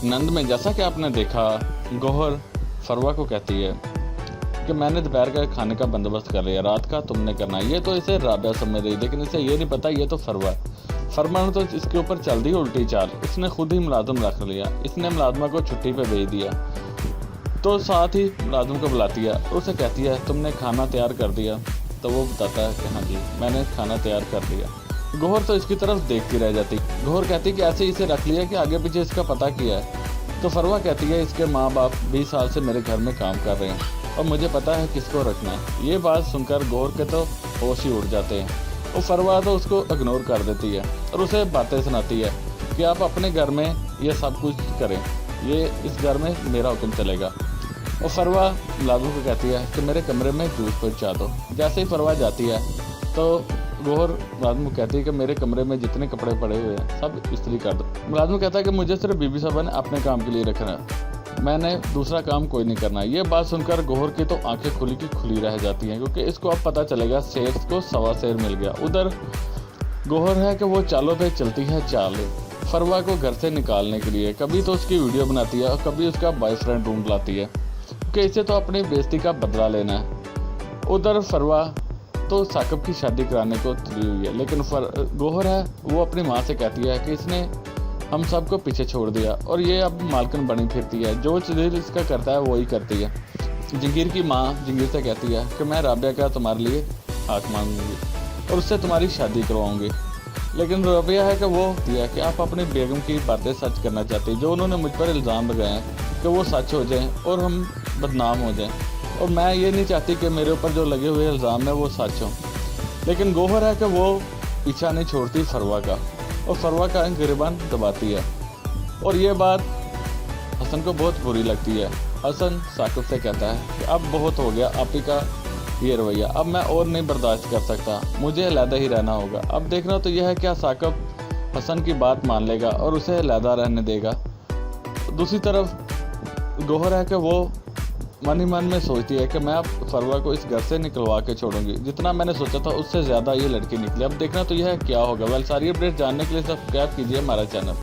नंद में जैसा कि आपने देखा, गौहर फरवा को कहती है कि मैंने दोपहर का खाने का बंदोबस्त कर लिया, रात का तुमने करना। ये तो इसे राबिया समझ रही, लेकिन इसे ये नहीं पता ये तो फरवा है। फरमा ने तो इसके ऊपर चल दी उल्टी चाल। इसने खुद ही मुलाजिम रख लिया। इसने मुलाजमा को छुट्टी पे भेज दिया, तो साथ ही मुलाजिम को बुलाती है और उसे कहती है तुमने खाना तैयार कर दिया? तो वो बताता है कि हाँ जी मैंने खाना तैयार कर दिया। गौहर तो इसकी तरफ देखती रह जाती। गौहर कहती कि ऐसे इसे रख लिया कि आगे पीछे इसका पता किया है। तो फरवा कहती है इसके माँ बाप 20 साल से मेरे घर में काम कर रहे हैं और मुझे पता है किसको रखना है। ये बात सुनकर गौहर के तो होश ही उड़ जाते हैं। और फरवा तो उसको इग्नोर कर देती है और उसे बातें सुनाती है कि आप अपने घर में ये सब कुछ करें, ये इस घर में मेरा हुक्म चलेगा। और फरवा लागू को कहती है कि मेरे कमरे में जूस पहुँचा दो। जैसे ही फरवा जाती है तो गौहर मुलाजिम कहती है कि मेरे कमरे में जितने कपड़े पड़े हुए हैं सब इस्त्री कर दो। मुलाजिम कहता है कि मुझे सिर्फ बीबी साहबा ने अपने काम के लिए रखना है, मैंने दूसरा काम कोई नहीं करना। ये बात सुनकर गौहर की तो आंखें खुली की खुली रह जाती हैं, क्योंकि इसको अब पता चलेगा शेर को सवा शेर मिल गया। उधर गौहर है कि वो चालों पे चलती है चालें फरवा को घर से निकालने के लिए। कभी तो उसकी वीडियो बनाती है और कभी उसका बॉयफ्रेंड ढूंढ लाती है, क्योंकि इसे तो अपनी बेइज्जती का बदला लेना है। उधर फरवा तो साकिब की शादी कराने को तुली हुई है, लेकिन गौहर है वो अपनी माँ से कहती है कि इसने हम सबको पीछे छोड़ दिया और ये अब मालकिन बनी फिरती है, जो दिल इसका करता है वही करती है। जंगीर की माँ जंगीर से कहती है कि मैं राबिया का तुम्हारे लिए हाथ मांगूंगी और उससे तुम्हारी शादी करवाऊंगी। लेकिन राबिया है कि वो दिया कि आप अपनी बेगम की बातें सच करना चाहती, जो उन्होंने मुझ पर इल्ज़ाम लगाए हैं कि वो सच हो जाएं और हम बदनाम हो जाएं, और मैं ये नहीं चाहती कि मेरे ऊपर जो लगे हुए इल्ज़ाम है वो सच हो। लेकिन गौहर है कि वो पीछा नहीं छोड़ती फरवा का और फरवा का गिरबान दबाती है। और ये बात हसन को बहुत बुरी लगती है। हसन साकिब से कहता है कि अब बहुत हो गया आप ही का ये रवैया, अब मैं और नहीं बर्दाश्त कर सकता, मुझे अलहदा ही रहना होगा। अब देखना तो यह है क्या साकिब हसन की बात मान लेगा और उसे अलहदा रहने देगा। दूसरी तरफ गौहर है कि वो मन ही मन में सोचती है कि मैं अब फरवा को इस घर से निकलवा के छोड़ूंगी। जितना मैंने सोचा था उससे ज़्यादा ये लड़की निकली। अब देखना तो यह क्या होगा। सारी अपडेट जानने के लिए सब्सक्राइब कीजिए हमारा चैनल।